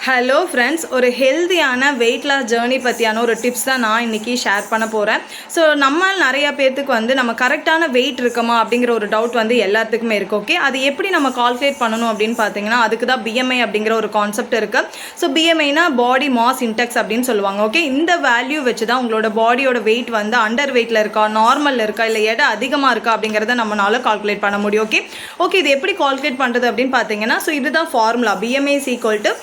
Hello friends, ஒரு ஹெல்தியான weight loss journey பற்றியான ஒரு டிப்ஸ் தான் நான் இன்றைக்கி ஷேர் பண்ண போகிறேன். ஸோ நம்மால் நிறையா பேர்த்துக்கு நம்ம கரெக்டான வெயிட் இருக்குமா அப்படிங்கிற ஒரு டவுட் எல்லாத்துக்குமே இருக்குது. ஓகே, அது எப்படி நம்ம கால்குலேட் பண்ணணும் அப்படின்னு பார்த்தீங்கன்னா, அதுக்கு தான் பிஎம்ஐ அப்படிங்கிற ஒரு கான்செப்ட் இருக்குது. ஸோ பிஎம்ஐனா பாடி மாஸ் இன்டெக்ஸ் அப்படின்னு சொல்லுவாங்க. ஓகே, இந்த வேல்யூ வச்சு தான் உங்களோட பாடியோட வெயிட் அண்டர் வெயிட்டில் இருக்கா, நார்மலில் இருக்கா, இல்லை எடை அதிகமாக இருக்கா அப்படிங்கிறத நம்மளால கால்குலேட் பண்ண முடியும். ஓகே, இது எப்படி கால்குலேட் பண்ணுறது அப்படின்னு பார்த்தீங்கன்னா, ஸோ இதுதான் formula. BMI is equal to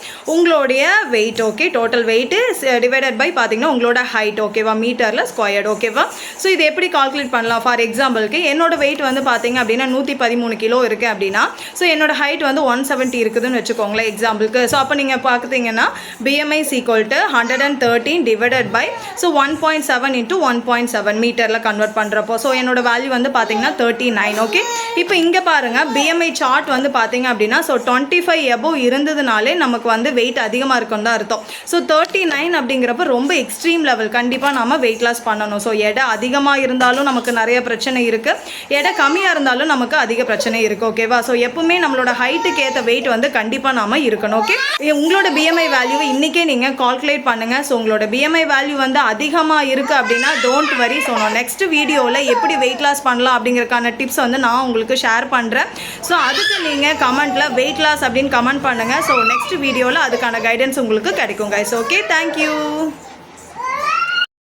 உங்களுடைய weight, okay, total weight divided by பார்த்தீங்கன்னா உங்களோட ஹைட், ஓகேவா, மீட்டரில் ஸ்கொயர்டு, ஓகேவா. ஸோ இது எப்படி கால்குலேட் பண்ணலாம்? ஃபார் எக்ஸாம்பிளுக்கு என்னோட வெயிட் பார்த்தீங்க அப்படின்னா 113 கிலோ இருக்குது அப்படின்னா, ஸோ என்னோட ஹைட் 170 இருக்குதுன்னு வச்சுக்கோங்களேன் எக்ஸாம்பிளுக்கு. ஸோ அப்போ நீங்கள் பார்த்தீங்கன்னா BMI is equal to 113 divided by 1.7 into 1.7 மீட்டரில் கன்வெர்ட் பண்ணுறப்போ ஸோ என்னோட வேல்யூ பார்த்தீங்கன்னா 39. ஓகே, இப்போ இங்கே பாருங்கள் பிஎம்ஐ சார்ட் பார்த்தீங்க அப்படின்னா ஸோ 25 எபோவ் இருந்ததுனாலே நமக்கு வெயிட் அதிகமாக இருக்கும் தான் அர்த்தம். ஸோ 39 அப்படிங்கிறப்ப ரொம்ப எக்ஸ்ட்ரீம் லெவல். கண்டிப்பாக நம்ம வெயிட் லாஸ் பண்ணணும். ஸோ எடை அதிகமாக இருந்தாலும் நமக்கு நிறைய பிரச்சனை இருக்குது, எடை கம்மியாக இருந்தாலும் நமக்கு அதிக பிரச்சனை இருக்குது. ஓகேவா. ஸோ எப்பவுமே நம்மளோட ஹைட்டுக்கு ஏற்ற வெயிட் கண்டிப்பாக நாம இருக்கணும். ஓகே, உங்களோட பிஎம்ஐ வேல்யூவை இன்றைக்கே நீங்கள் கால்குலேட் பண்ணுங்கள். ஸோ உங்களோட பிஎம்ஐ வேல்யூ அதிகமாக இருக்குது அப்படின்னா டோன்ட் வரி. ஸோ நான் நெக்ஸ்ட் வீடியோவில் எப்படி வெயிட் லாஸ் பண்ணலாம் அப்படிங்கிறதுக்கான டிப்ஸ் நான் உங்களுக்கு ஷேர் பண்ணுறேன். ஸோ அதுக்கு நீங்கள் கமெண்ட்டில் வெயிட் லாஸ் அப்படின்னு கமெண்ட் பண்ணுங்கள். ஸோ நெக்ஸ்ட் வீடியோவில் அதுக்கான கைடன்ஸ் உங்களுக்கு கிடைக்கும் கைஸ். Okay, thank you.